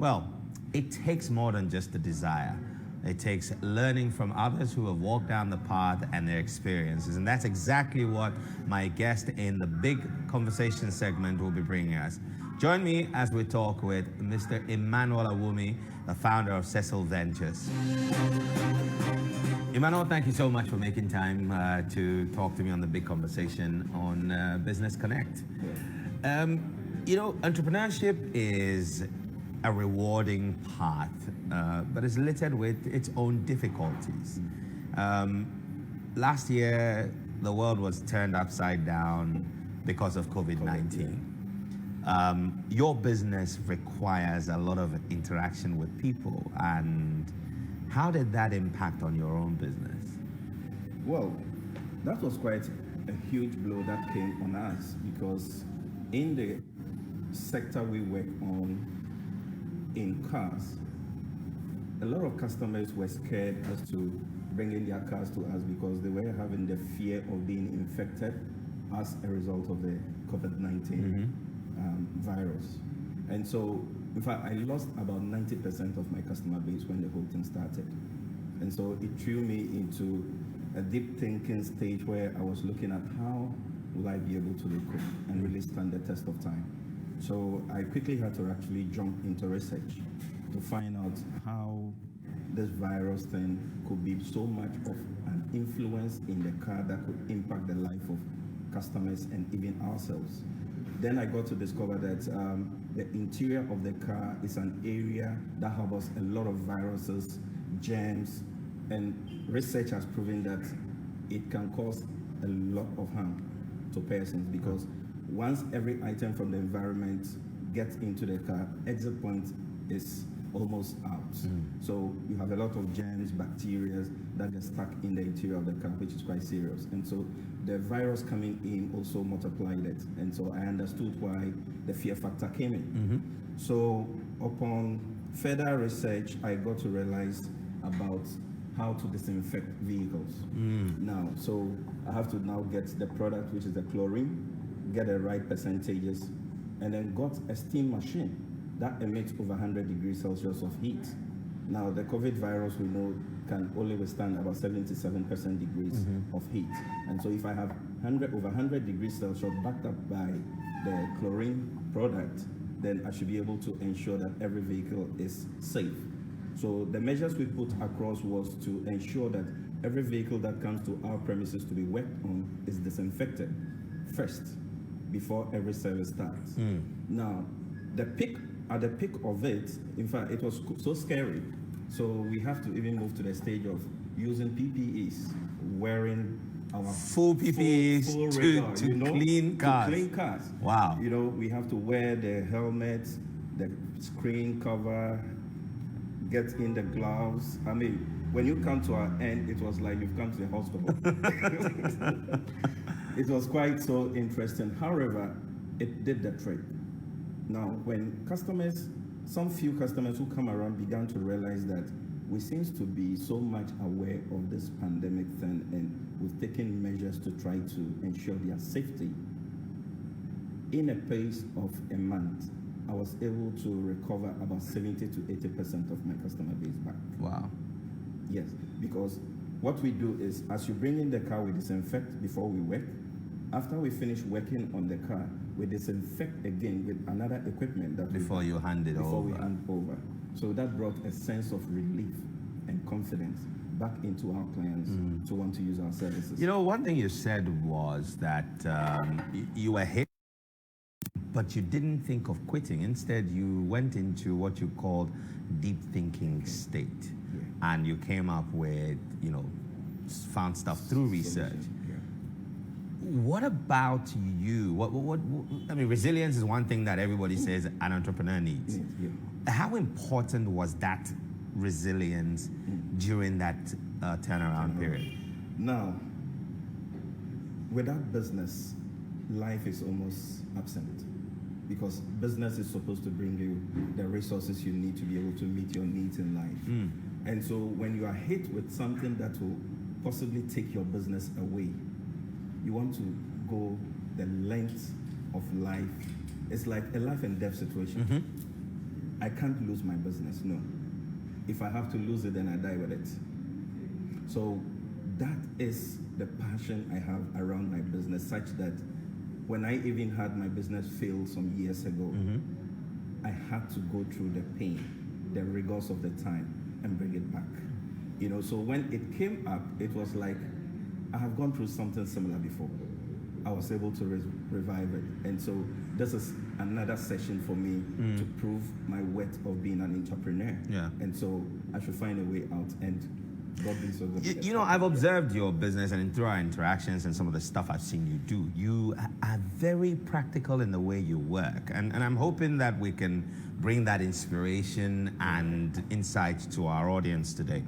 Well, it takes more than just a desire. It takes learning from others who have walked down the path and their experiences. And that's exactly what my guest in the big conversation segment will be bringing us. Join me as we talk with Mr. Emmanuel Awumi, the founder of Cecil Ventures. Emmanuel, thank you so much for making time to talk to me on the big conversation on Business Connect. Entrepreneurship is a rewarding path, but it's littered with its own difficulties. Last year, the world was turned upside down because of COVID-19. Your business requires a lot of interaction with people, and how did that impact on your own business? Well, that was quite a huge blow that came on us, because in the sector we work on in cars, a lot of customers were scared as to bringing their cars to us because they were having the fear of being infected as a result of the COVID-19 virus. And so, in fact, I lost about 90% of my customer base when the whole thing started. And so it threw me into a deep thinking stage where I was looking at how will I be able to recoup and really stand the test of time. So I quickly had to actually jump into research to find out how this virus thing could be so much of an influence in the car that could impact the life of customers and even ourselves. Then I got to discover that the interior of the car is an area that harbors a lot of viruses, germs, and research has proven that it can cause a lot of harm to persons, because once every item from the environment gets into the car, exit point is almost out. So you have a lot of germs, bacteria that get stuck in the interior of the car, which is quite serious. And so the virus coming in also multiplied it. And so I understood why the fear factor came in. So upon further research, I got to realize about how to disinfect vehicles. Now, so I have to now get the product, which is the chlorine, get the right percentages, and then got a steam machine that emits over 100 degrees Celsius of heat. Now, the COVID virus, we know, can only withstand about 77% degrees of heat. And so if I have over 100 degrees Celsius backed up by the chlorine product, then I should be able to ensure that every vehicle is safe. So the measures we put across was to ensure that every vehicle that comes to our premises to be worked on is disinfected first before every service starts. Now, at the peak of it, in fact, it was so scary. So we have to even move to the stage of using PPEs, wearing our full PPEs full to clean cars. To clean cars. Wow. We have to wear the helmet, the screen cover, get in the gloves. I mean, when you come to our end, it was like you've come to the hospital. It was quite so interesting. However, it did the trick. Now, when some few customers who come around began to realize that we seem to be so much aware of this pandemic thing, and we've taken measures to try to ensure their safety, in a pace of a month, I was able to recover about 70 to 80% of my customer base back. Wow. Yes, because what we do is, as you bring in the car, we disinfect before we work. After we finish working on the car, we disinfect again with another equipment that before you hand it over. Before we hand over. So that brought a sense of relief and confidence back into our clients to want to use our services. One thing you said was that you were hit, but you didn't think of quitting. Instead, you went into what you called deep thinking state, and you came up with, found stuff through research. What about you? I mean, resilience is one thing that everybody says an entrepreneur needs. How important was that resilience during that turnaround period? Now, without business, life is almost absent, because business is supposed to bring you the resources you need to be able to meet your needs in life. And so when you are hit with something that will possibly take your business away, you want to go the length of life. It's like a life and death situation. I can't lose my business. No. If I have to lose it, then I die with it. So that is the passion I have around my business, such that when I even had my business fail some years ago, I had to go through the pain, the rigors of the time, and bring it back. You know, so when it came up, it was like, I have gone through something similar before. I was able to revive it. And so this is another session for me to prove my worth of being an entrepreneur. Yeah. And so I should find a way out, and God be so good. You know, I've observed your business, and through our interactions and some of the stuff I've seen you do, you are very practical in the way you work. And I'm hoping that we can bring that inspiration and insight to our audience today.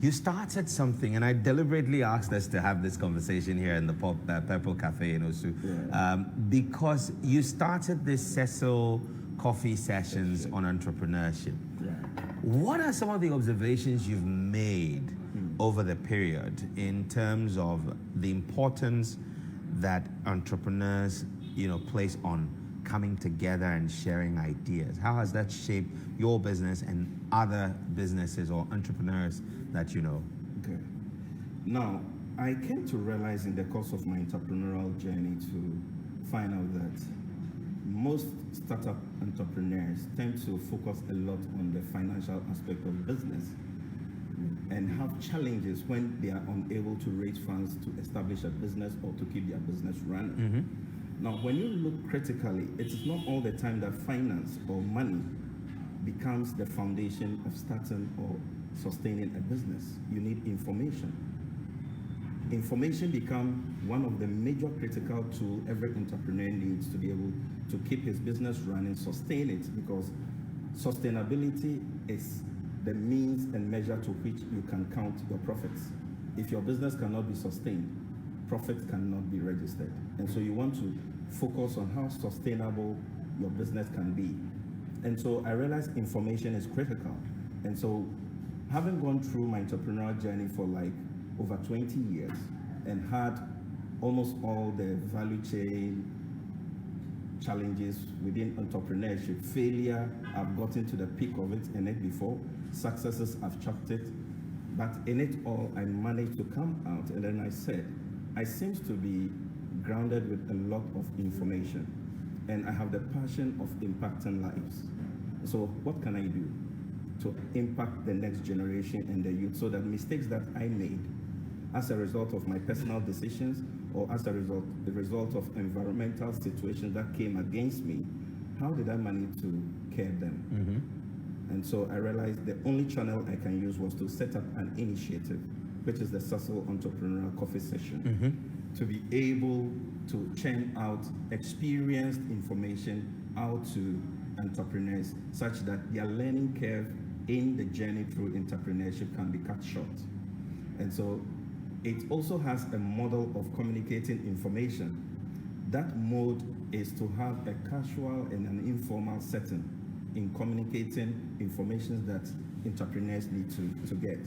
You started something, and I deliberately asked us to have this conversation here in the Purple Cafe in Osu, because you started this Cecil coffee sessions on entrepreneurship. Yeah. What are some of the observations you've made over the period in terms of the importance that entrepreneurs, place on coming together and sharing ideas? How has that shaped your business and other businesses or entrepreneurs that you know? Okay. Now, I came to realize in the course of my entrepreneurial journey to find out that most startup entrepreneurs tend to focus a lot on the financial aspect of business and have challenges when they are unable to raise funds to establish a business or to keep their business running. Now, when you look critically, it is not all the time that finance or money becomes the foundation of starting or sustaining a business. You need information. Information becomes one of the major critical tools every entrepreneur needs to be able to keep his business running, sustain it, because sustainability is the means and measure to which you can count your profits. If your business cannot be sustained, profits cannot be registered. And so you want to focus on how sustainable your business can be. And so I realized information is critical. And so having gone through my entrepreneurial journey for like over 20 years and had almost all the value chain challenges within entrepreneurship, failure, I've gotten to the peak of it in it before, successes, I've chucked it, but in it all, I managed to come out, and then I said, I seem to be grounded with a lot of information, and I have the passion of impacting lives. So what can I do to impact the next generation and the youth, so that mistakes that I made as a result of my personal decisions or as the result of environmental situations that came against me, how did I manage to curb them? And so I realized the only channel I can use was to set up an initiative, which is the Cecil Entrepreneurial Coffee Session, to be able to churn out experienced information out to entrepreneurs, such that their learning curve in the journey through entrepreneurship can be cut short. And so it also has a model of communicating information. That mode is to have a casual and an informal setting in communicating information that entrepreneurs need to get.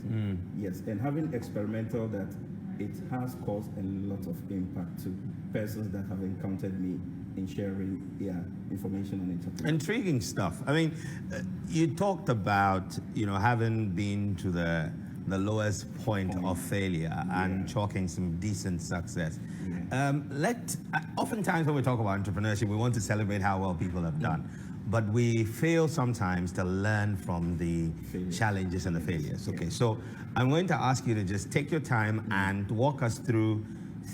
Yes, and having experimental that it has caused a lot of impact to persons that have encountered me in sharing information on entrepreneurship. Intriguing stuff. I mean, you talked about, having been to the lowest point of failure and chalking some decent success. Oftentimes when we talk about entrepreneurship, we want to celebrate how well people have done, but we fail sometimes to learn from the challenges and the failures. Okay, so I'm going to ask you to just take your time and walk us through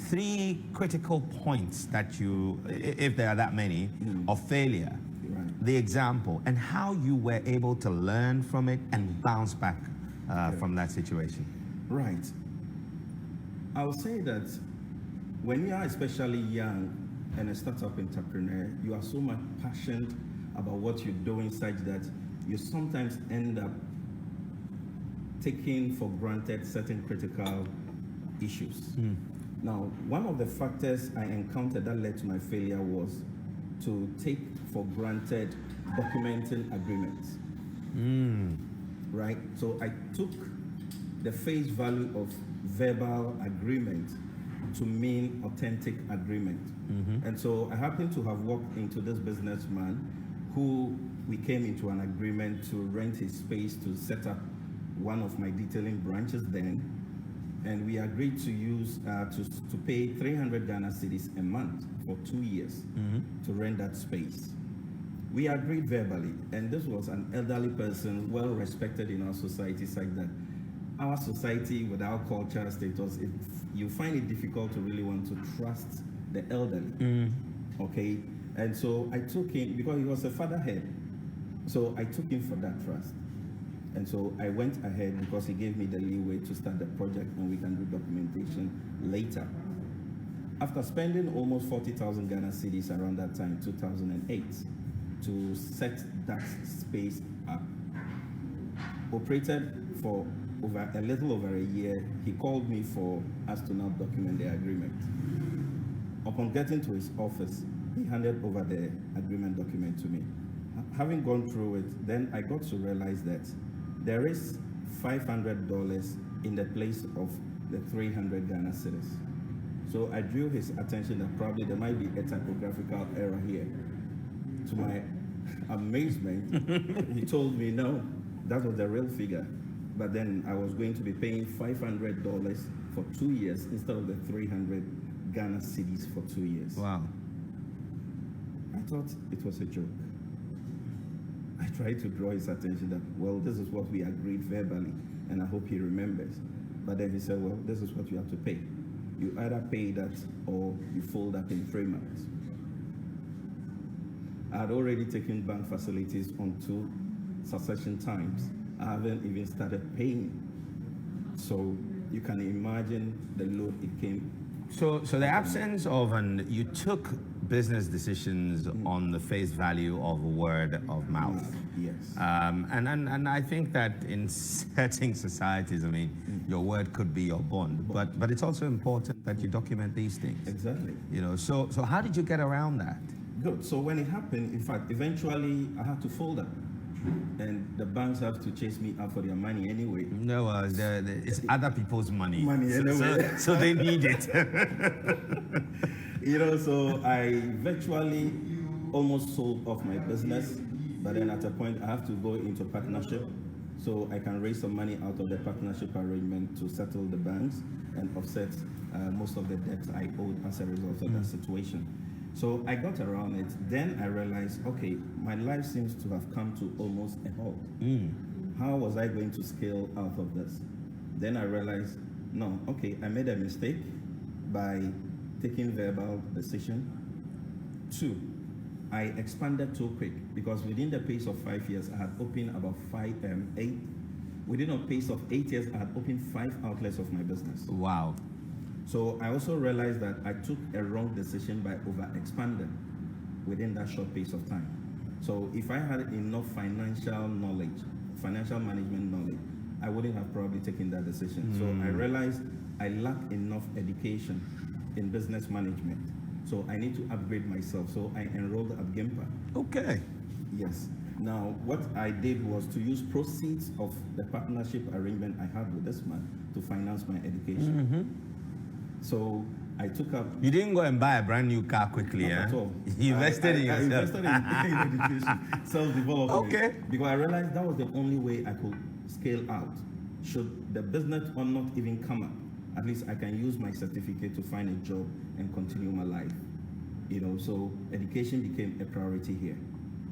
3 critical points that you, if there are that many, of failure, the example, and how you were able to learn from it and bounce back from that situation. Right. I would say that when you are especially young and a startup entrepreneur, you are so much passionate about what you're doing, such that you sometimes end up taking for granted certain critical issues. Now, one of the factors I encountered that led to my failure was to take for granted documenting agreements. Right? So I took the face value of verbal agreement to mean authentic agreement. And so I happened to have walked into this businessman who we came into an agreement to rent his space to set up one of my detailing branches then, and we agreed to use to pay 300 Ghana cedis a month for 2 years to rent that space. We agreed verbally, and this was an elderly person, well respected in our society, such that our society, with our culture status, you find it difficult to really want to trust the elderly. Okay, and so I took him because he was a fatherhead. So I took him for that trust. And so I went ahead because he gave me the leeway to start the project and we can do documentation later. After spending almost 40,000 Ghana cedis around that time, 2008, to set that space up, operated for a little over a year, he called me for us to now document the agreement. Upon getting to his office, he handed over the agreement document to me. Having gone through it, then I got to realize that there is $500 in the place of the 300 Ghana cedis. So I drew his attention that probably there might be a typographical error here. To my amazement, he told me no, that was the real figure. But then I was going to be paying $500 for 2 years instead of the 300 Ghana cedis for 2 years. Wow. I thought it was a joke. I tried to draw his attention that, well, this is what we agreed verbally, and I hope he remembers. But then he said, well, this is what you have to pay. You either pay that or you fold up in 3 months. I had already taken bank facilities on 2 succession times. I haven't even started paying. So you can imagine the load it came. So the absence of you took business decisions on the face value of word of mouth. Yes. And I think that in certain societies, I mean, your word could be your bond, but it's also important that you document these things. Exactly. You know, so how did you get around that? Good. So when it happened, in fact, eventually I had to fold up. And the banks have to chase me up for their money anyway. No, it's other people's money. Money anyway. So they need it. You know, so I virtually almost sold off my business, but then at a point I have to go into partnership so I can raise some money out of the partnership arrangement to settle the banks and offset most of the debts I owed as a result of that situation. So I got around it. Then I realized, okay, my life seems to have come to almost a halt. How was I going to scale out of this? Then I realized, no, okay, I made a mistake by taking verbal decision. 2, I expanded too quick because within the pace of 5 years, I had opened about 8. Within a pace of 8 years, I had opened 5 outlets of my business. Wow. So I also realized that I took a wrong decision by over-expanding within that short pace of time. So if I had enough financial knowledge, financial management knowledge, I wouldn't have probably taken that decision. So I realized I lack enough education in business management. So I need to upgrade myself. So I enrolled at GIMPA. Okay. Yes. Now, what I did was to use proceeds of the partnership arrangement I had with this man to finance my education. So I took up. You didn't go and buy a brand new car quickly, Not at all. You invested in yourself. I invested in education, self-development. Okay. Because I realized that was the only way I could scale out. Should the business one not even come up, at least I can use my certificate to find a job and continue my life. You know, so education became a priority here.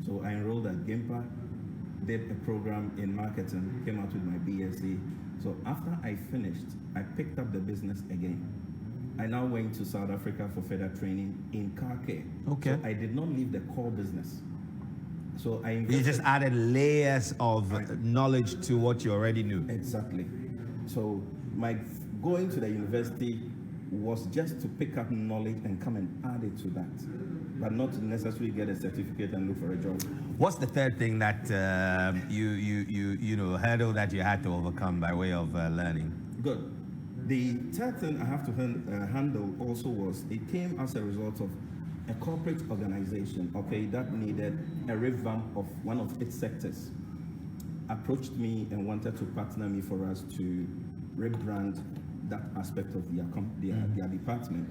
So I enrolled at GIMPA, did a program in marketing, came out with my BSc. So after I finished, I picked up the business again. I now went to South Africa for further training in car care. Okay. So I did not leave the core business. So I You just added layers of knowledge to what you already knew. Exactly. So my going to the university was just to pick up knowledge and come and add it to that, but not to necessarily get a certificate and look for a job. What's the third thing that you know hurdle that you had to overcome by way of learning? Good. The third thing I have to handle also was, it came as a result of a corporate organization, okay, that needed a revamp of one of its sectors. Approached me and wanted to partner me for us to rebrand that aspect of their department.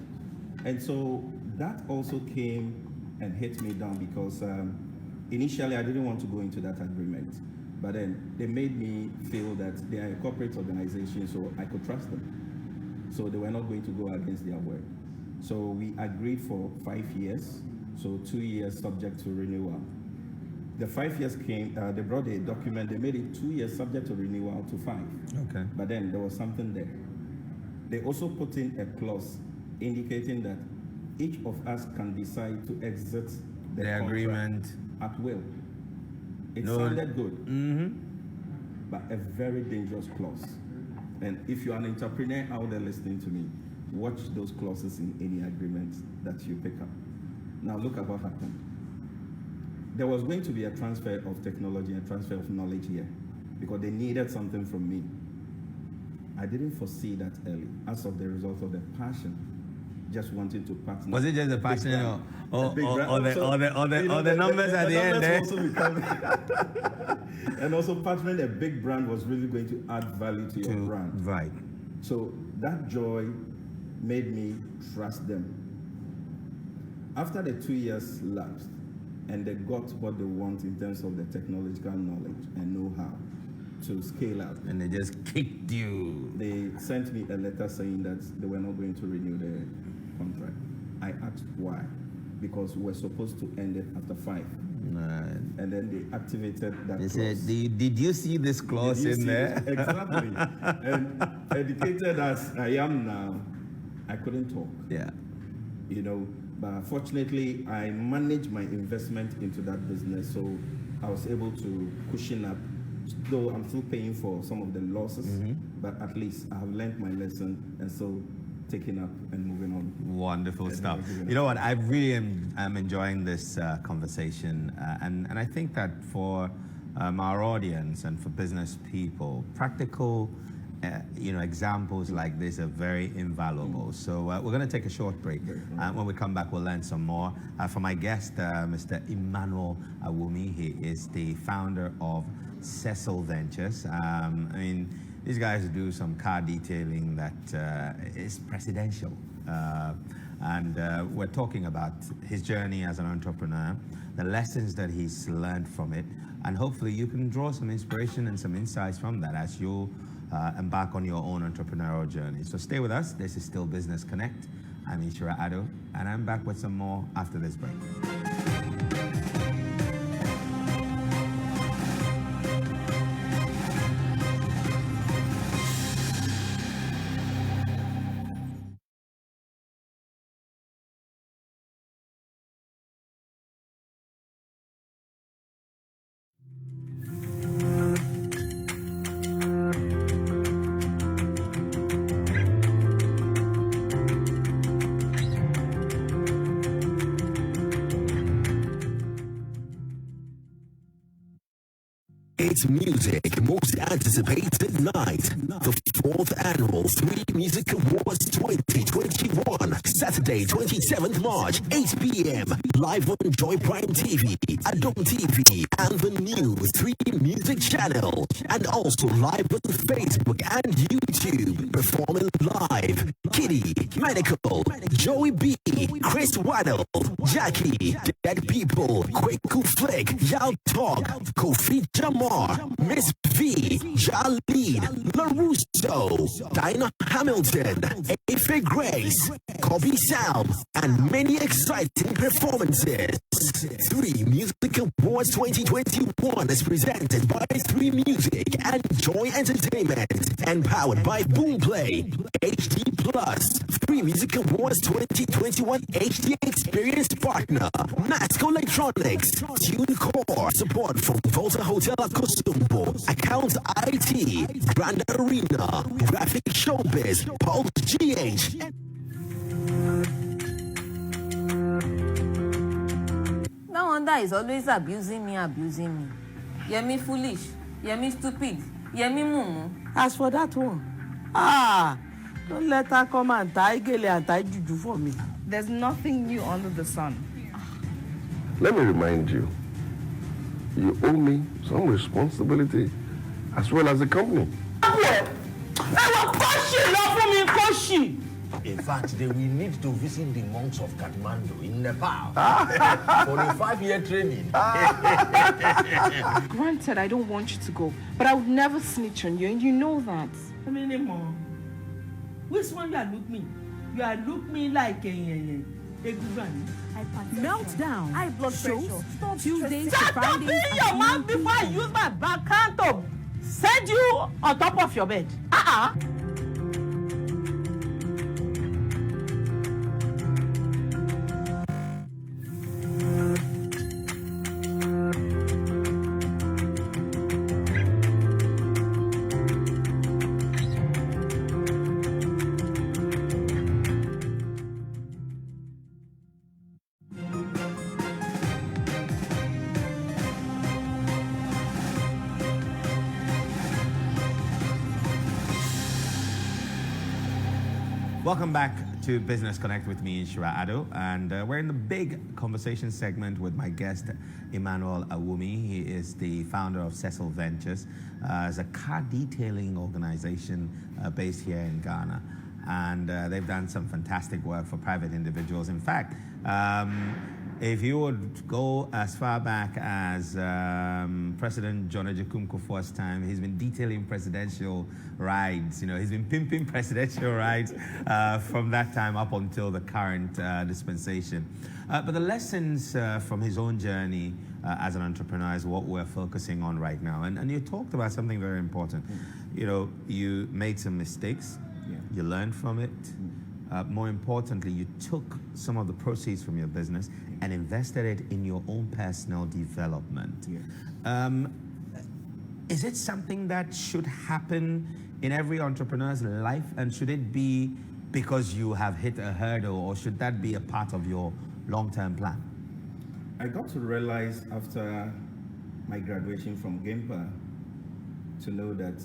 And so that also came and hit me down because initially I didn't want to go into that agreement, but then they made me feel that they are a corporate organization, so I could trust them. So they were not going to go against their word. So we agreed for 5 years, so 2 years subject to renewal. The 5 years came, they brought a document, they made it 2 years subject to renewal to 5. Okay. But then there was something there. They also put in a clause indicating that each of us can decide to exit the agreement at will. It sounded good, but a very dangerous clause. And if you're an entrepreneur out there listening to me, watch those clauses in any agreement that you pick up. Now look at what happened. There was going to be a transfer of technology and transfer of knowledge here because they needed something from me. I didn't foresee that early as of the result of the passion, just wanting to partner. Was it just the passion or the numbers at the end? And also partnering a big brand was really going to add value to your brand. Right. So that joy made me trust them. After the 2 years lapsed, and they got what they want in terms of the technological knowledge and know-how to scale up. And they just kicked you. They sent me a letter saying that they were not going to renew the contract. I asked why. Because we were supposed to end it after 5. And then they activated that They clause. said, did you see this clause in there? Exactly. And educated as I am now, I couldn't talk. Yeah. You know, but fortunately, I managed my investment into that business, so I was able to cushion up. Though I'm still paying for some of the losses, but at least I have learned my lesson, and so taking up and moving on. Wonderful stuff. You know what? I really am enjoying this conversation, and I think that for our audience and for business people, practical examples like this are very invaluable. So we're going to take a short break. When we come back, we'll learn some more. For my guest, Mr. Emmanuel Awumi, he is the founder of Cecil Ventures. I mean, these guys do some car detailing that is presidential. And we're talking about his journey as an entrepreneur, the lessons that he's learned from it, and hopefully you can draw some inspiration and some insights from that as you embark on your own entrepreneurial journey. So stay with us. This is still Business Connect. I'm Nhyira Addo, and I'm back with some more after this break. It's music most anticipated night. The 4th annual 3 Music Awards 2021, Saturday 27th March, 8 p.m. live on Joy Prime TV, Addo TV, and the new 3 Music channel, and also live on Facebook and YouTube. Performing live, Kitty, Medical, Joey B, Chris Waddle, Jackie, Dead People, Kwaku Flick, Yao Talk, Kofi Jamar, Miss V, Jalene, LaRusso, Dinah Hamilton, Afe Grace, Kobe Sam, and many exciting performances. 3 Music Awards 2021 is presented by 3 Music and Joy Entertainment and powered by Boomplay, HD Plus. 3 Music Awards 2021 HD Experience Partner, Masco Electronics, TuneCore, support from Volta Hotel Akosumbo, Accounts IT, Grand Arena, Graphic Showbiz, Pulse GH. No wonder is always abusing me. Yemi foolish, Yemi stupid, Yemi mumu. As for that one, don't let her come and tie gele and tie juju for me. There's nothing new under the sun. Let me remind you, you owe me some responsibility as well as the company. In fact, we need to visit the monks of Kathmandu in Nepal for a 5-year training. Granted, I don't want you to go, but I would never snitch on you, and you know that. I mean, Mom, which one you are look me? You are look me like a good one. Meltdown. High blood Shows pressure. Stop Tuesdays to Shut up, Fridays. in your mouth before I use my backhand to send you on top of your bed. Welcome back to Business Connect with me, Nhyira Addo, and we're in the big conversation segment with my guest, Emmanuel Awumi. He is the founder of Cecil Ventures, as a car detailing organization based here in Ghana, and they've done some fantastic work for private individuals. In fact, if you would go as far back as President John Agyekum Kufuor's time, he's been detailing presidential rides. You know, he's been pimping presidential rides from that time up until the current dispensation. But the lessons from his own journey as an entrepreneur is what we're focusing on right now. And you talked about something very important. You know, you made some mistakes. Yeah. You learned from it. More importantly, you took some of the proceeds from your business and invested it in your own personal development. Yeah. Is it something that should happen in every entrepreneur's life? And should it be because you have hit a hurdle, or should that be a part of your long-term plan? I got to realize after my graduation from GIMPA to know that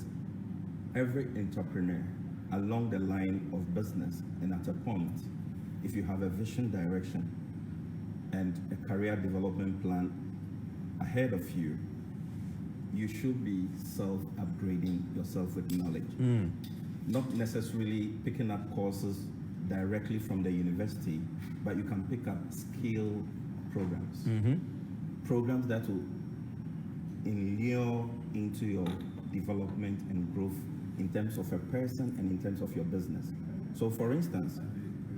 every entrepreneur along the line of business, and at a point, if you have a vision, direction, and a career development plan ahead of you, you should be self-upgrading yourself with knowledge. Not necessarily picking up courses directly from the university, but you can pick up skill programs. Programs that will inure into your development and growth in terms of a person and in terms of your business. So for instance,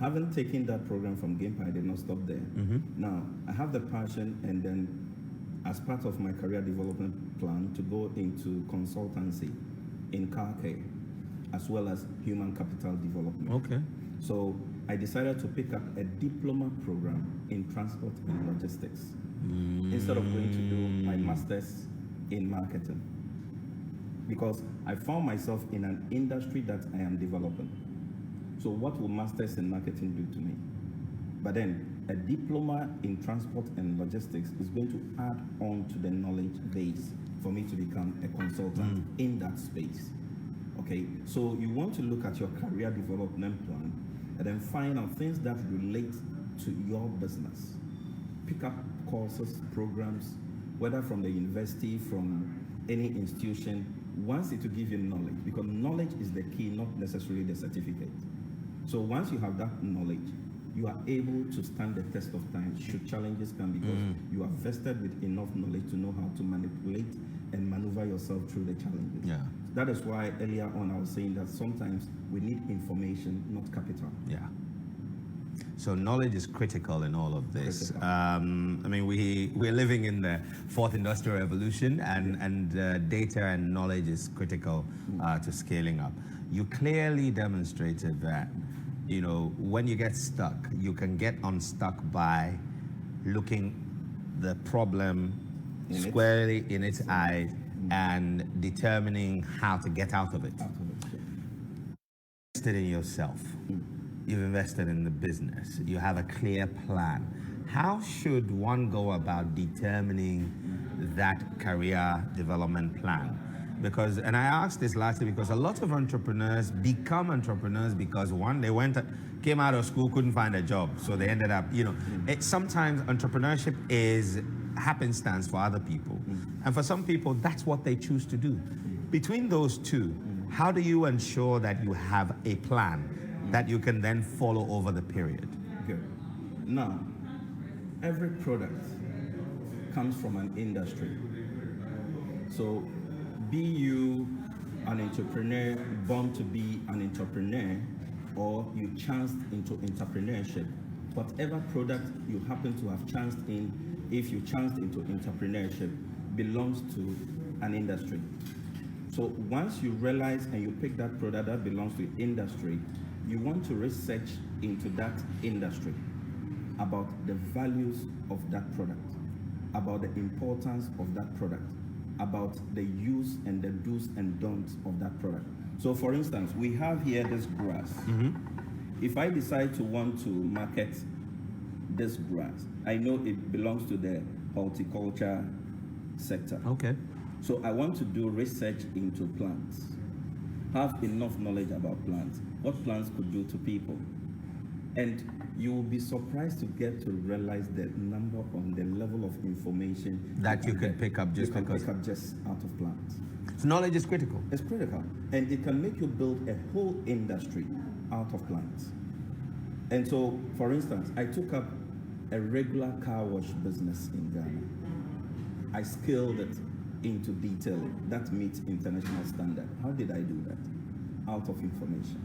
having taken that program from GIMPA, I did not stop there. Now, I have the passion, and then as part of my career development plan, to go into consultancy in car care, as well as human capital development. Okay. So I decided to pick up a diploma program in transport and logistics instead of going to do my master's in marketing, because I found myself in an industry that I am developing. So what will masters in marketing do to me? But then a diploma in transport and logistics is going to add on to the knowledge base for me to become a consultant in that space. Okay, so you want to look at your career development plan and then find out things that relate to your business. Pick up courses, programs, whether from the university, from any institution. Once it will give you knowledge, because knowledge is the key, not necessarily the certificate. So once you have that knowledge, you are able to stand the test of time should challenges come, because you are vested with enough knowledge to know how to manipulate and maneuver yourself through the challenges. Yeah. That is why earlier on I was saying that sometimes we need information, not capital. Yeah. So knowledge is critical in all of this. I mean, we're living in the fourth industrial revolution, and data and knowledge is critical to scaling up. You clearly demonstrated that, you know, when you get stuck, you can get unstuck by looking the problem squarely in its eyes and determining how to get out of it. Invested in yourself. You've invested in the business. You have a clear plan. How should one go about determining that career development plan? Because, and I asked this lastly because a lot of entrepreneurs become entrepreneurs because one, they came out of school, couldn't find a job, so they ended up, you know, sometimes entrepreneurship is happenstance for other people. And for some people, that's what they choose to do. Between those two, how do you ensure that you have a plan that you can then follow over the period. Good. Now, every product comes from an industry. So, be you an entrepreneur born to be an entrepreneur, or you chanced into entrepreneurship, whatever product you happen to have chanced in, if you chanced into entrepreneurship, belongs to an industry. So once you realize and you pick that product that belongs to industry, you want to research into that industry, about the values of that product, about the importance of that product, about the use and the do's and don'ts of that product. So for instance, we have here this grass. If I decide to want to market this grass, I know it belongs to the horticulture sector. Okay. So I want to do research into plants, have enough knowledge about plants, what plants could do to people. And you will be surprised to get to realize the number on the level of information That you can pick up just because. pick up just out of plants. So knowledge is critical. It's critical, and it can make you build a whole industry out of plants. And so, for instance, I took up a regular car wash business in Ghana. I scaled it into detailing that meets international standard. How did I do that? Out of information.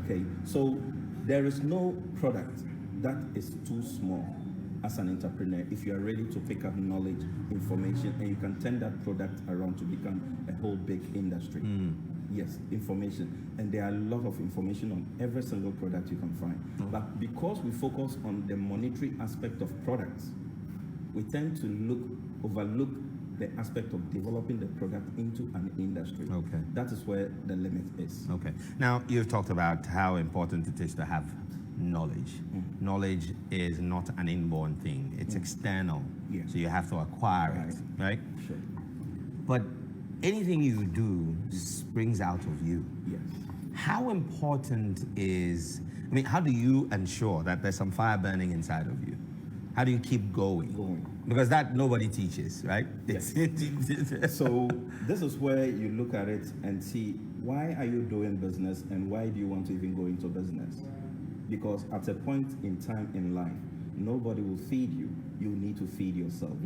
Okay, so there is no product that is too small as an entrepreneur if you are ready to pick up knowledge, information, and you can turn that product around to become a whole big industry. Yes, information. And there are a lot of information on every single product you can find. But because we focus on the monetary aspect of products, we tend to overlook the aspect of developing the product into an industry. Okay. That is where the limit is. Okay. Now, you've talked about how important it is to have knowledge. Knowledge is not an inborn thing. It's external. Yeah. So you have to acquire it, right? Sure. But anything you do springs out of you. Yes. How important is, how do you ensure that there's some fire burning inside of you? How do you keep going? Because that nobody teaches, right? Yes. So this is where you look at it and see, why are you doing business and why do you want to even go into business? Because at a point in time in life, nobody will feed you. You need to feed yourself.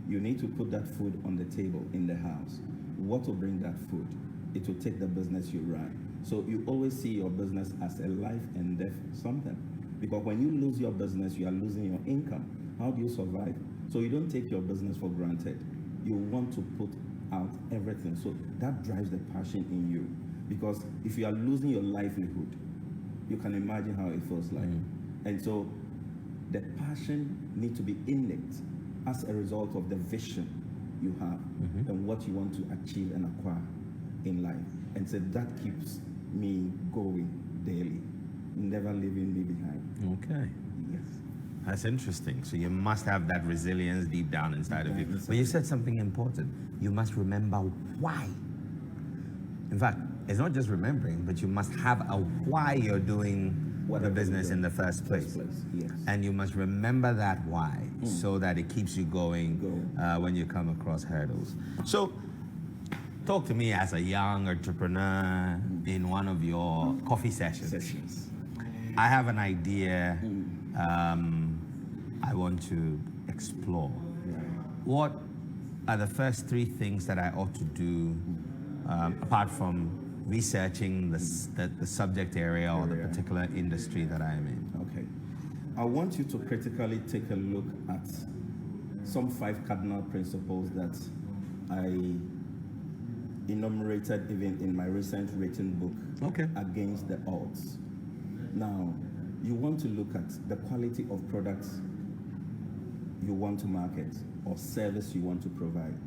You need to put that food on the table in the house. What will bring that food? It will take the business you run. So you always see your business as a life and death something. Because when you lose your business, you are losing your income. How do you survive? So you don't take your business for granted. You want to put out everything. So that drives the passion in you. Because if you are losing your livelihood, you can imagine how it feels like. And so the passion needs to be innate as a result of the vision you have and what you want to achieve and acquire in life. And so that keeps me going daily, never leaving me behind. Okay. Yes. That's interesting. So you must have that resilience deep down inside of you. But you said something important. You must remember why. In fact, it's not just remembering, but you must have a why you're doing the business in the first place. Yes. And you must remember that why so that it keeps you going when you come across hurdles. So talk to me as a young entrepreneur in one of your coffee sessions. I have an idea I want to explore. What are the first 3 things that I ought to do apart from researching the subject area or the particular industry that I am in? Okay. I want you to critically take a look at some 5 cardinal principles that I enumerated even in my recent written book, Against the Odds. Now, you want to look at the quality of products you want to market or service you want to provide.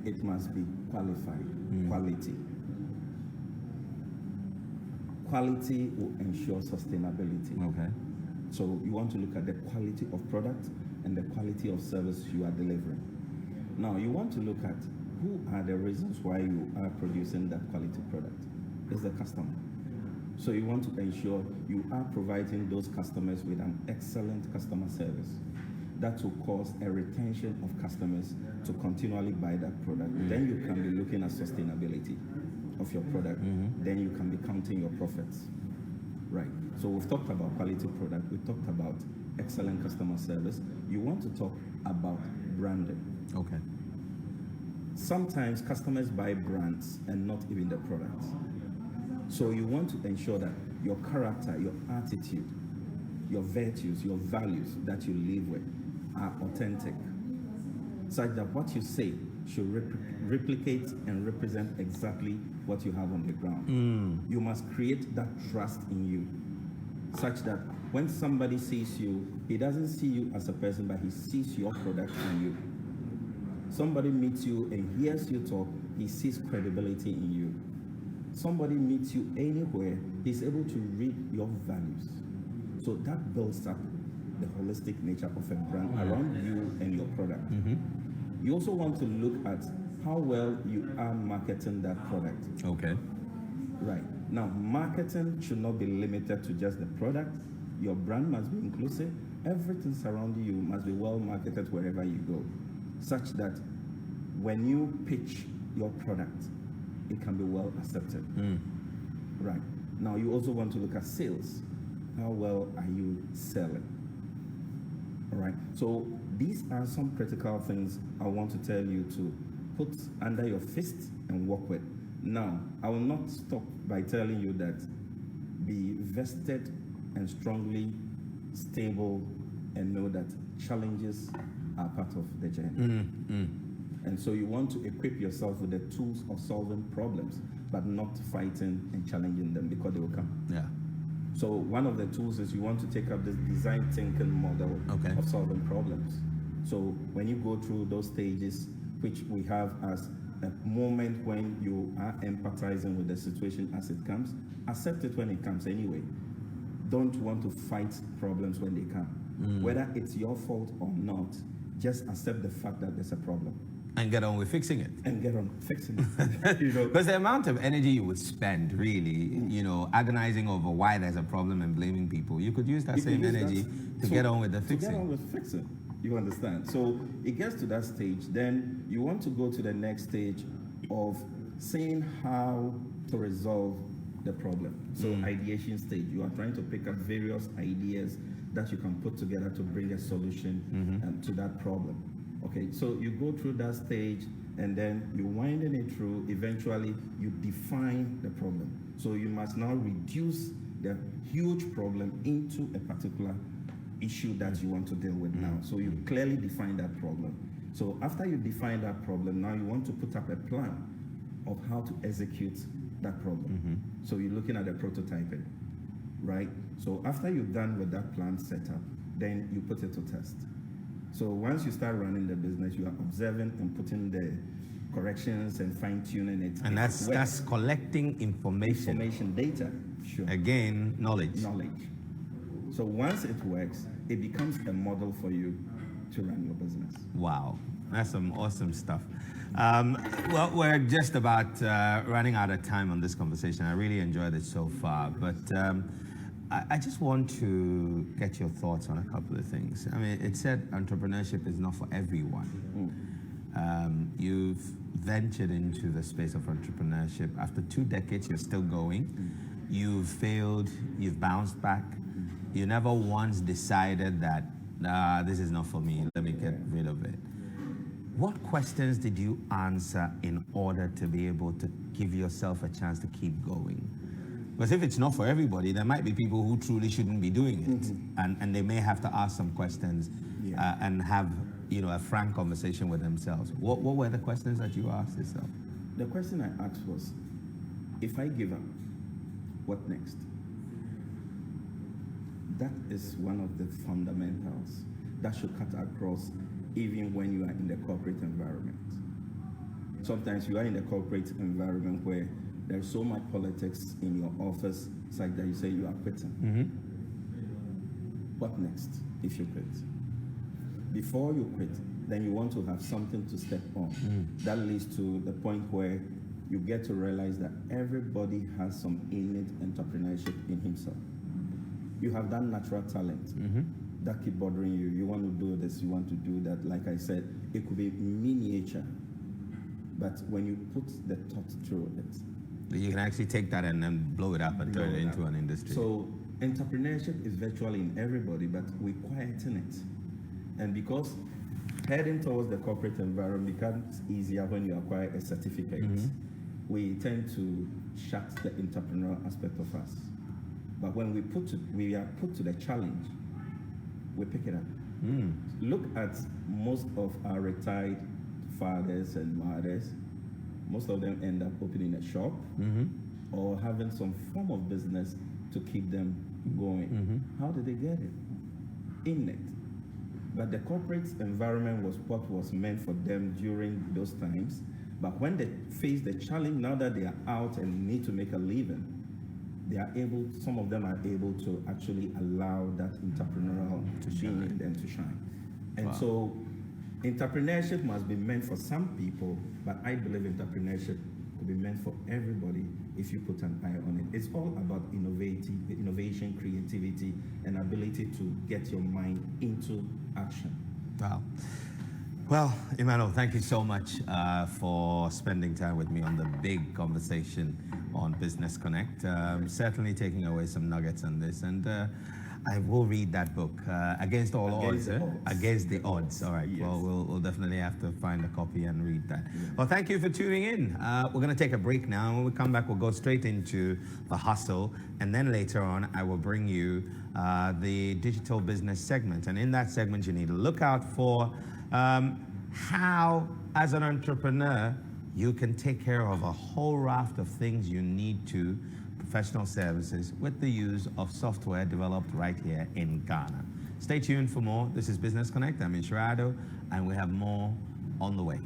It must be qualified, quality. Quality will ensure sustainability. Okay. So you want to look at the quality of product and the quality of service you are delivering. Now, you want to look at who are the reasons why you are producing that quality product. It's the customer. So you want to ensure you are providing those customers with an excellent customer service. That will cause a retention of customers to continually buy that product. Then you can be looking at sustainability of your product. Then you can be counting your profits. Right. So we've talked about quality product. We've talked about excellent customer service. You want to talk about branding. Okay. Sometimes customers buy brands and not even the products. So you want to ensure that your character, your attitude, your virtues, your values that you live with are authentic, such that what you say should replicate and represent exactly what you have on the ground. You must create that trust in you, such that when somebody sees you, he doesn't see you as a person, but he sees your product in you. Somebody meets you and hears you talk, he sees credibility in you. Somebody meets you anywhere, he's able to read your values. So that builds up the holistic nature of a brand around you and your product. You also want to look at how well you are marketing that product. Okay. Right. Now, marketing should not be limited to just the product. Your brand must be inclusive. Everything surrounding you must be well marketed wherever you go, such that when you pitch your product, it can be well accepted. Right. Now, you also want to look at sales. How well are you selling? All right. So these are some critical things I want to tell you to put under your fist and work with. Now, I will not stop by telling you that be vested and strongly stable and know that challenges are part of the journey. And so you want to equip yourself with the tools of solving problems, but not fighting and challenging them, because they will come. Yeah. So one of the tools is you want to take up this design thinking model of solving problems. So when you go through those stages, which we have as a moment when you are empathizing with the situation as it comes, accept it when it comes anyway. Don't want to fight problems when they come. Whether it's your fault or not, just accept the fact that there's a problem. And get on with fixing it. And get on fixing it. You know? Because the amount of energy you would spend really, agonizing over why there's a problem and blaming people, you could use that same energy to get on with the fixing. To get on with fixing, you understand? So it gets to that stage, then you want to go to the next stage of seeing how to resolve the problem. So ideation stage, you are trying to pick up various ideas that you can put together to bring a solution to that problem. Okay, so you go through that stage and then you winding it through, eventually you define the problem. So you must now reduce the huge problem into a particular issue that you want to deal with now. So you clearly define that problem. So after you define that problem, now you want to put up a plan of how to execute that problem. So you're looking at the prototyping, right? So after you're done with that plan setup, then you put it to test. So once you start running the business, you are observing and putting the corrections and fine-tuning it. And that's collecting information. Information, data. Sure. Again, knowledge. Knowledge. So once it works, it becomes a model for you to run your business. Wow, that's some awesome stuff. Well, we're just about running out of time on this conversation. I really enjoyed it so far, but I just want to get your thoughts on a couple of things. I mean, it said entrepreneurship is not for everyone. You've ventured into the space of entrepreneurship. After 2 decades, you're still going. You've failed, you've bounced back. You never once decided that, nah, this is not for me, let me get rid of it. What questions did you answer in order to be able to give yourself a chance to keep going? Because if it's not for everybody, there might be people who truly shouldn't be doing it. And they may have to ask some questions and have a frank conversation with themselves. What were the questions that you asked yourself? The question I asked was, if I give up, what next? That is one of the fundamentals that should cut across even when you are in the corporate environment. Sometimes you are in the corporate environment where there's so much politics in your office, it's like that you say you are quitting. What next if you quit? Before you quit, then you want to have something to step on. That leads to the point where you get to realize that everybody has some innate entrepreneurship in himself. You have that natural talent that keep bothering you. You want to do this, you want to do that. Like I said, it could be miniature, but when you put the thought through it, you can actually take that and then blow it up and turn it into an industry. So entrepreneurship is virtually in everybody, but we quieten it. And because heading towards the corporate environment becomes easier when you acquire a certificate, we tend to shut the entrepreneurial aspect of us. But when we are put to the challenge, we pick it up. Look at most of our retired fathers and mothers. Most of them end up opening a shop or having some form of business to keep them going. How did they get it? Innate. But the corporate environment was what was meant for them during those times. But when they face the challenge, now that they are out and need to make a living, some of them are able to actually allow that entrepreneurial gene in them to shine. And so entrepreneurship must be meant for some people, but I believe entrepreneurship could be meant for everybody if you put an eye on it. It's all about innovation, creativity, and ability to get your mind into action. Wow. Well, Emmanuel, thank you so much for spending time with me on the big conversation on Business Connect. Certainly taking away some nuggets on this. And I will read that book, Against All Odds. Against the Odds. All right. Yes. Well, we'll definitely have to find a copy and read that. Yeah. Well, thank you for tuning in. We're going to take a break now. When we come back, we'll go straight into the hustle. And then later on, I will bring you the digital business segment. And in that segment, you need to look out for how, as an entrepreneur, you can take care of a whole raft of things you need to, professional services, with the use of software developed right here in Ghana. Stay tuned for more. This is Business Connect. I'm Nhyira, Addo, and we have more on the way.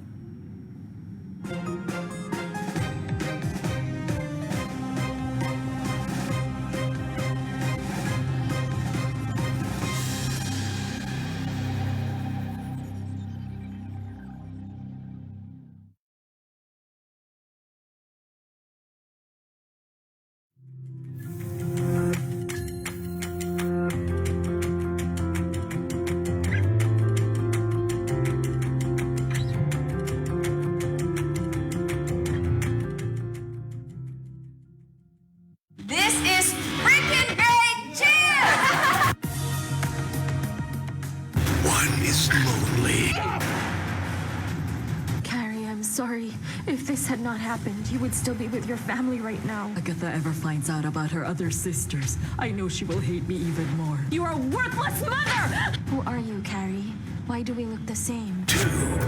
If this had not happened, you would still be with your family right now. Agatha ever finds out about her other sisters, I know she will hate me even more. You are a worthless mother! Who are you, Carrie? Why do we look the same? 2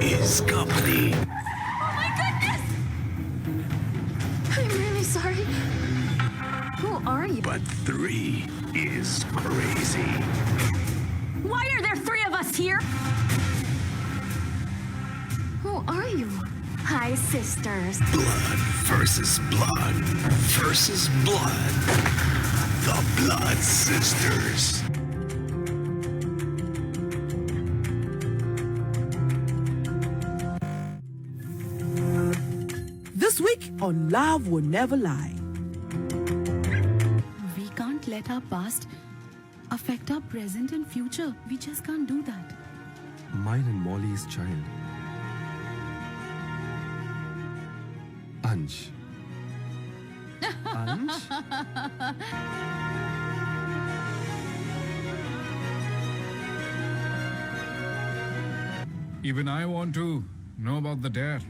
is company. Oh my goodness! I'm really sorry. Who are you? But 3 is crazy. Why are there 3 of us here? Who are you? Hi, sisters. Blood versus blood versus blood. The Blood Sisters. This week on Love Will Never Lie. We can't let our past affect our present and future. We just can't do that. Mine and Molly's child. Anj. Anj? Even I want to know about the dare.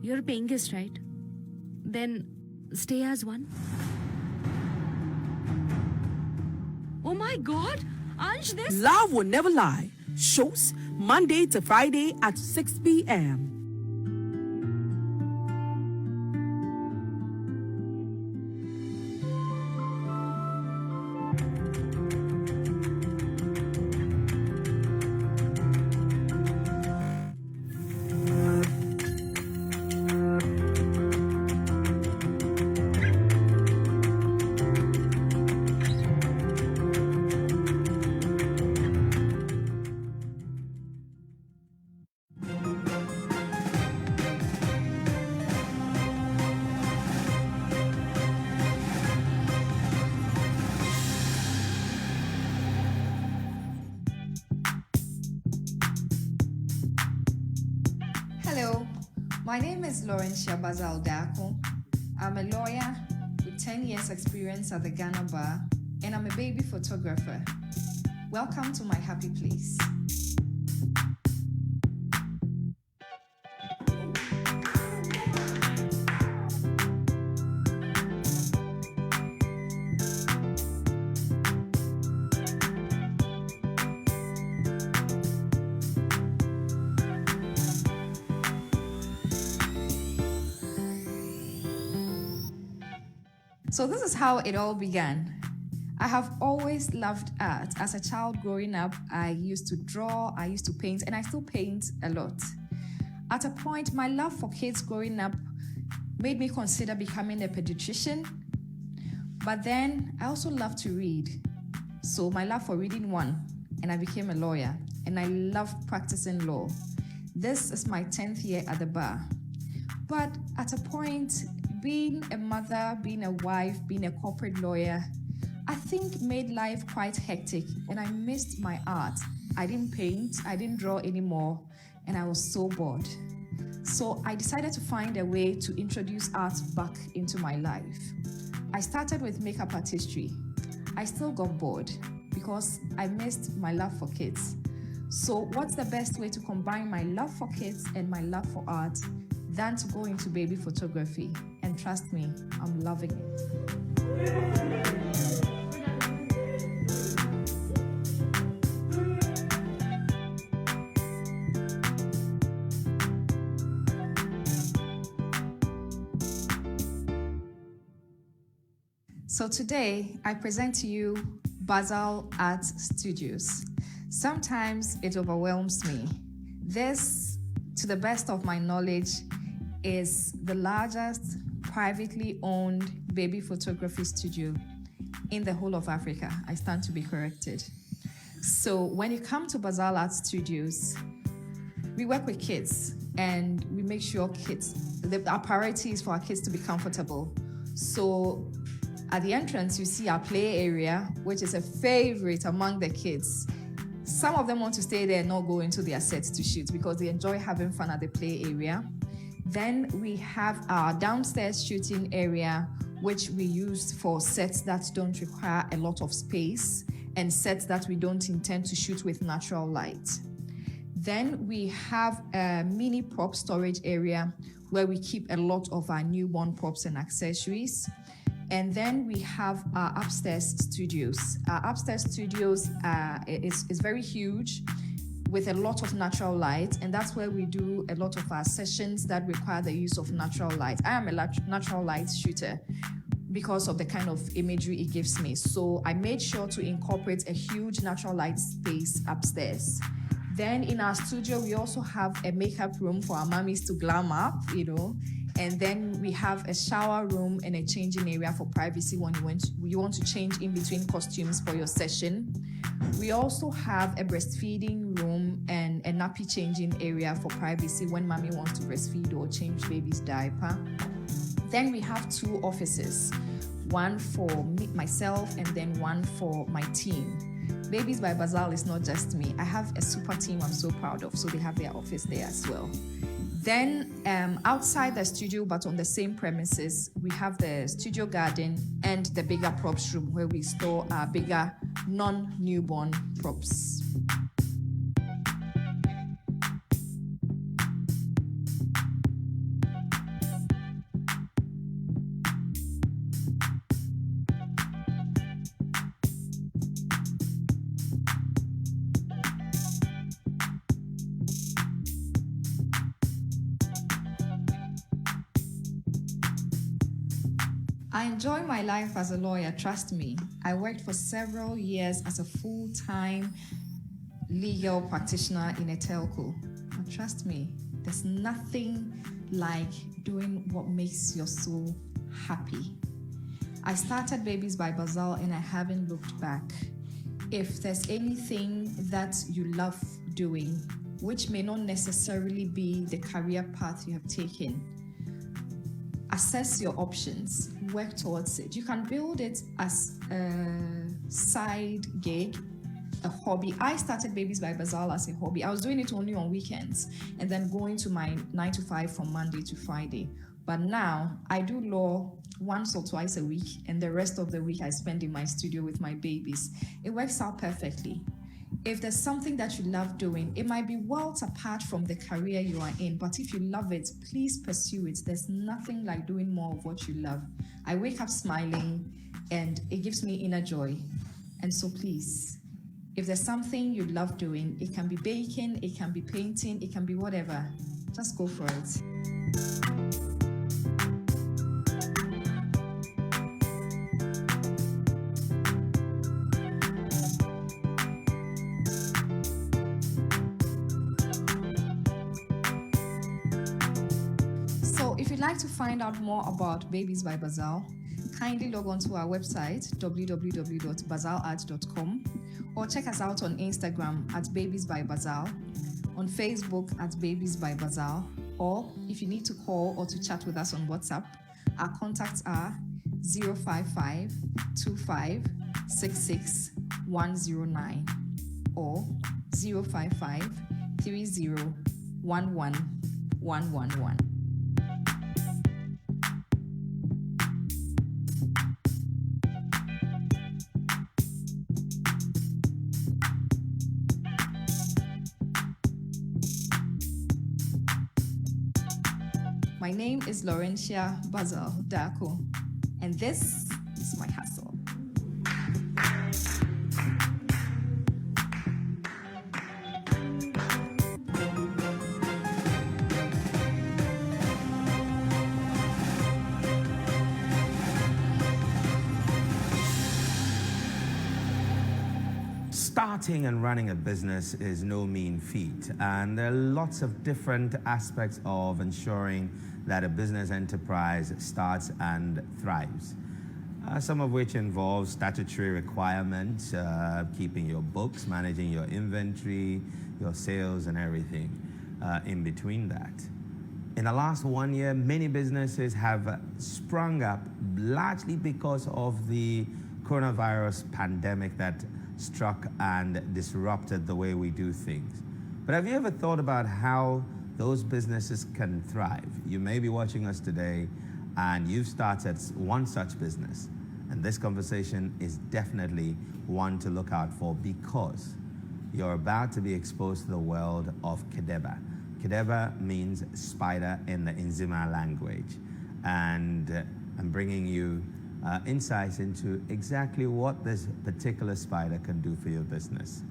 You're paying guest, right? Then stay as one. Oh my God! Anj, this... Love Will Never Lie. Shows Monday to Friday at 6 p.m. My name is Laurentia Bazaldako. I'm a lawyer with 10 years experience at the Ghana Bar, and I'm a baby photographer. Welcome to my happy place. So this is how it all began. I have always loved art. As a child growing up, I used to draw, I used to paint, and I still paint a lot. At a point, my love for kids growing up made me consider becoming a pediatrician. But then I also love to read. So my love for reading won, and I became a lawyer, and I love practicing law. This is my 10th year at the bar. But at a point, being a mother, being a wife, being a corporate lawyer, I think made life quite hectic, and I missed my art. I didn't paint, I didn't draw anymore, and I was so bored. So I decided to find a way to introduce art back into my life. I started with makeup artistry. I still got bored because I missed my love for kids. So what's the best way to combine my love for kids and my love for art than to go into baby photography? And trust me, I'm loving it. So today, I present to you Bazal Art Studios. Sometimes it overwhelms me. This, to the best of my knowledge, is the largest privately owned baby photography studio in the whole of Africa. I stand to be corrected. So when you come to Bazal Art Studios, we work with kids and we make sure our priority is for our kids to be comfortable. So at the entrance, you see our play area, which is a favorite among the kids. Some of them want to stay there and not go into their sets to shoot because they enjoy having fun at the play area. Then we have our downstairs shooting area, which we use for sets that don't require a lot of space and sets that we don't intend to shoot with natural light. Then we have a mini prop storage area where we keep a lot of our newborn props and accessories. And then we have our upstairs studios. Our upstairs studios is very huge with a lot of natural light, and that's where we do a lot of our sessions that require the use of natural light. I am a natural light shooter because of the kind of imagery it gives me. So I made sure to incorporate a huge natural light space upstairs. Then in our studio, we also have a makeup room for our mommies to glam up, and then we have a shower room and a changing area for privacy when you want to change in between costumes for your session. We also have a breastfeeding room and a nappy changing area for privacy when mommy wants to breastfeed or change baby's diaper. Then we have 2 offices, one for myself and then one for my team. Babies by Bazal is not just me. I have a super team I'm so proud of, so they have their office there as well. Then outside the studio, but on the same premises, we have the studio garden and the bigger props room where we store our bigger non-newborn props. I enjoy my life as a lawyer, trust me. I worked for several years as a full-time legal practitioner in a telco. But trust me, there's nothing like doing what makes your soul happy. I started Babies by Bazal and I haven't looked back. If there's anything that you love doing, which may not necessarily be the career path you have taken, assess your options, work towards it. You can build it as a side gig, a hobby. I started Babies by Bazaar as a hobby. I was doing it only on weekends and then going to my 9 to 5 from Monday to Friday. But now I do law once or twice a week, and the rest of the week I spend in my studio with my babies. It works out perfectly. If there's something that you love doing, it might be worlds apart from the career you are in, but if you love it, please pursue it. There's nothing like doing more of what you love. I wake up smiling and it gives me inner joy. And so please, if there's something you love doing, it can be baking, it can be painting, it can be whatever, just go for it. If you'd like to find out more about Babies by Bazaar, kindly log on to our website, www.bazaarart.com, or check us out on Instagram at Babies by Bazaar, on Facebook at Babies by Bazaar, or if you need to call or to chat with us on WhatsApp, our contacts are 055 25 66 109 or 055 30 11 111. My name is Laurentia Basil Darko, and this is my hustle. Starting and running a business is no mean feat, and there are lots of different aspects of ensuring that a business enterprise starts and thrives. Some of which involve statutory requirements, keeping your books, managing your inventory, your sales, and everything in between that. In the last 1 year, many businesses have sprung up largely because of the coronavirus pandemic that struck and disrupted the way we do things. But have you ever thought about how those businesses can thrive? You may be watching us today and you've started one such business. And this conversation is definitely one to look out for, because you're about to be exposed to the world of Kedeba. Kedeba means spider in the Nzima language. And I'm bringing you insights into exactly what this particular spider can do for your business.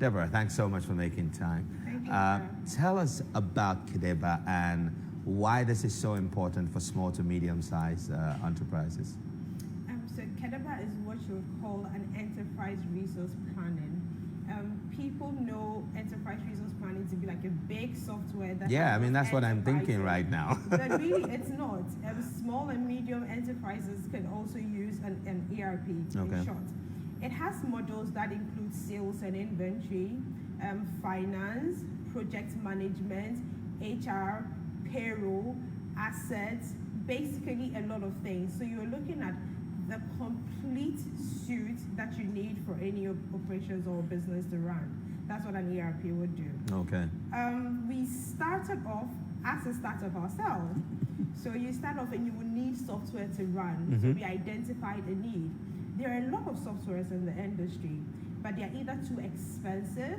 Deborah, thanks so much for making time. Thank you. Tell us about Kedeba and why this is so important for small to medium-sized enterprises. So Kedeba is what you would call an enterprise resource planning. People know enterprise resource planning to be like a big software that... Yeah, I mean, that's what I'm thinking right now. But really, it's not. Small and medium enterprises can also use an ERP, in short. It has modules that include sales and inventory, finance, project management, HR, payroll, assets, basically a lot of things. So you're looking at the complete suite that you need for any operations or business to run. That's what an ERP would do. Okay. We started off as a startup ourselves. So you start off and you will need software to run. So we identified a need. There are a lot of softwares in the industry, but they're either too expensive,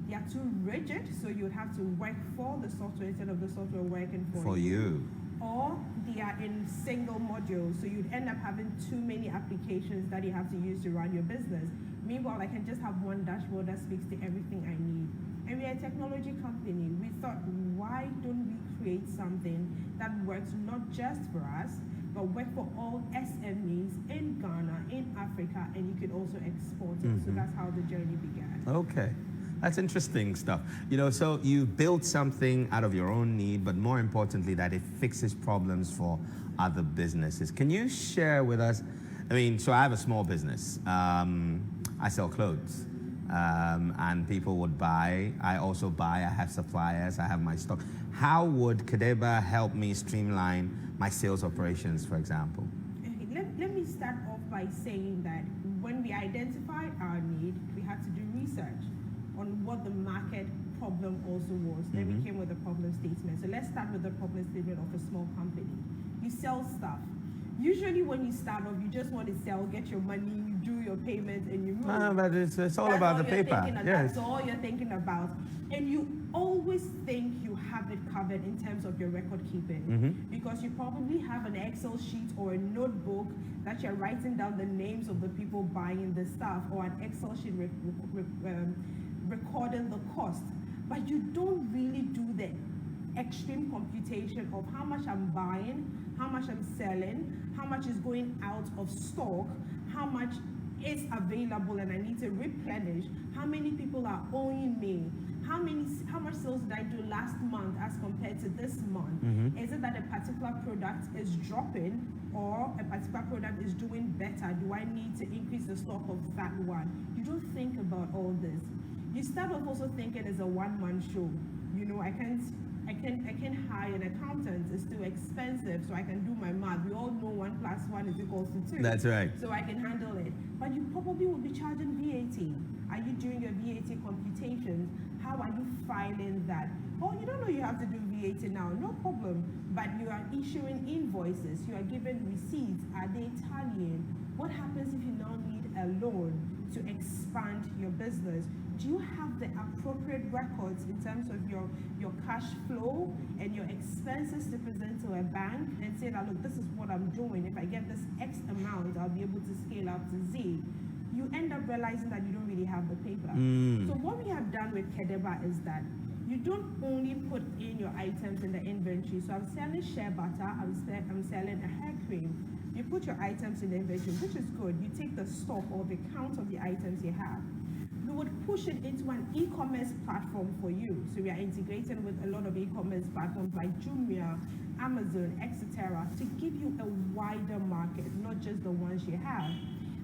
they are too rigid, so you would have to work for the software instead of the software working for you. Or they are in single modules, so you'd end up having too many applications that you have to use to run your business. Meanwhile, I can just have one dashboard that speaks to everything I need. And we're a technology company. We thought, why don't we create something that works not just for us, but work for all SMEs in Ghana, in Africa, and you could also export it. So that's how the journey began. Okay. That's interesting stuff. You know, so you built something out of your own need, but more importantly, that it fixes problems for other businesses. Can you share with us, I mean, so I have a small business. I sell clothes, and people would buy. I also buy, I have suppliers, I have my stock. How would Kedeba help me streamline my sales operations, for example? let me start off by saying that when we identified our need, we had to do research on what the market problem also was. Then we came with a problem statement. So let's start with the problem statement of a small company. You sell stuff. Usually when you start off, you just want to sell, get your money, you do your payments, and you move. But it's all about the paper. Yes. That's all you're thinking about. And you always think you have it covered in terms of your record keeping. Because you probably have an Excel sheet or a notebook that you're writing down the names of the people buying the stuff, or an Excel sheet recording the cost. But you don't really do the extreme computation of how much I'm buying, how much I'm selling, how much is going out of stock, how much is available and I need to replenish, how many people are owing me, how much sales did I do last month as compared to this month? Is it that a particular product is dropping or a particular product is doing better? Do I need to increase the stock of that one? You don't think about all this. You start off also thinking it's a one-man show. You know, I can't hire an accountant. It's too expensive, so I can do my math. We all know 1 + 1 is equals to 2. That's right. So I can handle it. But you probably will be charging VAT. Are you doing your VAT computations? How are you filing that? Oh, you don't know you have to do VAT now. No problem. But you are issuing invoices. You are giving receipts. Are they tallying? What happens if you now need a loan to expand your business? Do you have the appropriate records in terms of your cash flow and your expenses to present to a bank and say that, look, this is what I'm doing. If I get this X amount, I'll be able to scale up to Z. You end up realizing that you don't really have the paper. So what we have done with Kedeba is that you don't only put in your items in the inventory. So I'm selling shea butter, I'm selling a hair cream. You put your items in the inventory, which is good. You take the stock or the count of the items you have. We would push it into an e-commerce platform for you. So we are integrating with a lot of e-commerce platforms like Jumia, Amazon, etc., to give you a wider market, not just the ones you have.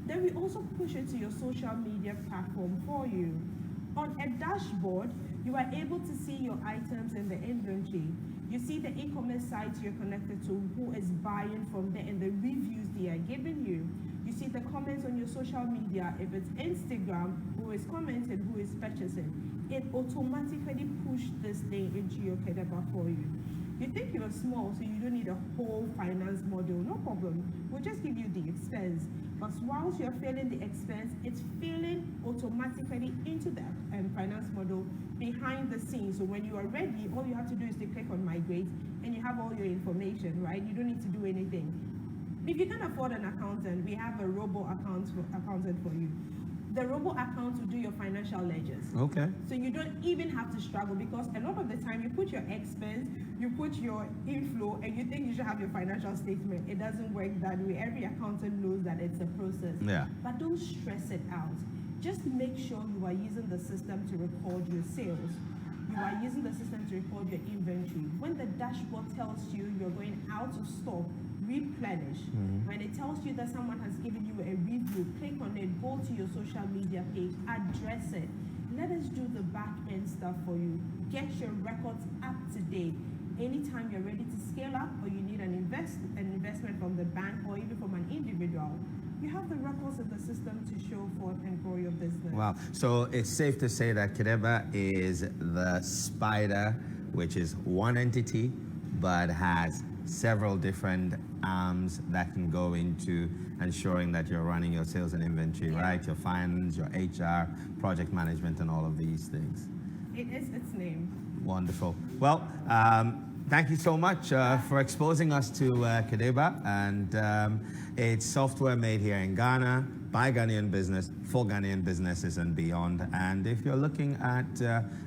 Then we also push it to your social media platform for you. On a dashboard, you are able to see your items in the inventory. You see the e-commerce sites you're connected to, who is buying from there, and the reviews they are giving you. You see the comments on your social media. If it's Instagram, who is commenting, who is purchasing. It automatically pushes this thing into your Kedeba for you. You think you're small, so you don't need a whole finance model. No problem. We'll just give you the expense. But whilst you're filling the expense, it's filling automatically into the finance model behind the scenes. So when you are ready, all you have to do is to click on migrate, and you have all your information, right? You don't need to do anything. If you can't afford an accountant, we have a accountant for you. The robo account will do your financial ledgers. Okay. So you don't even have to struggle, because a lot of the time you put your expense, you put your inflow, and you think you should have your financial statement. It doesn't work that way. Every accountant knows that it's a process. Yeah. But don't stress it out. Just make sure you are using the system to record your sales. You are using the system to record your inventory. When the dashboard tells you you're going out of stock, replenish. When it tells you that someone has given you a review, click on it, go to your social media page, address it. Let us do the back end stuff for you. Get your records up to date. Anytime you're ready to scale up, or you need an investment from the bank or even from an individual, you have the records of the system to show forth and grow your business. Wow. So it's safe to say that Kedeba is the spider, which is one entity, but has several different arms that can go into ensuring that you're running your sales and inventory, right? Your finance, your HR, project management, and all of these things. It is its name. Wonderful. Well, thank you so much for exposing us to Kedeba, and it's software made here in Ghana by Ghanaian business for Ghanaian businesses and beyond. And if you're looking at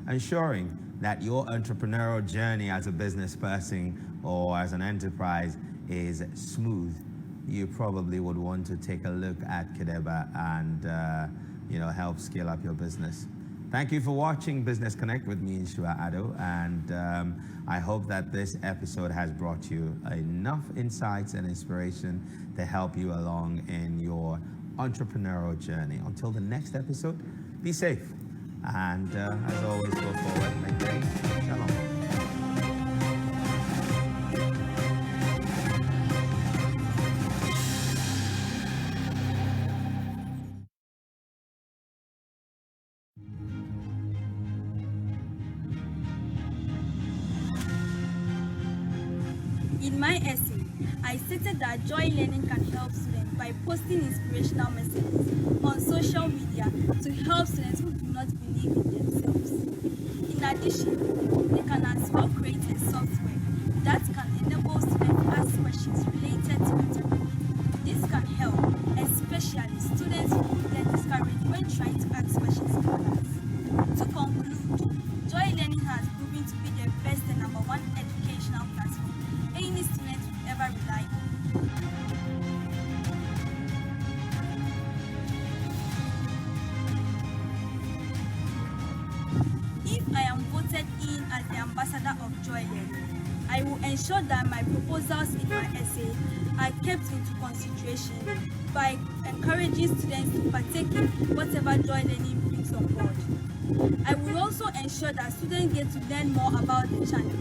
ensuring that your entrepreneurial journey as a business person or as an enterprise is smooth, you probably would want to take a look at Kedeba and help scale up your business. Thank you for watching Business Connect with me, Nhyira Addo, and I hope that this episode has brought you enough insights and inspiration to help you along in your entrepreneurial journey. Until the next episode, be safe, and as always, go forward and make great. Shalom. In my essay, I stated that joy learning can help students by posting inspirational messages on social media to help students who do not believe in themselves. In addition, they can as well create a software that can enable students to ask questions related to the topic. This can help, especially students who get discouraged when trying to ask questions in class. To conclude, joy learning has proven to be the best and number one educational platform any student will ever rely on. If I am voted in as the ambassador of joy learning, I will ensure that my proposals in my essay are kept into consideration by encouraging students to partake in whatever joy learning brings on board. I will also ensure that students get to learn more about the channel.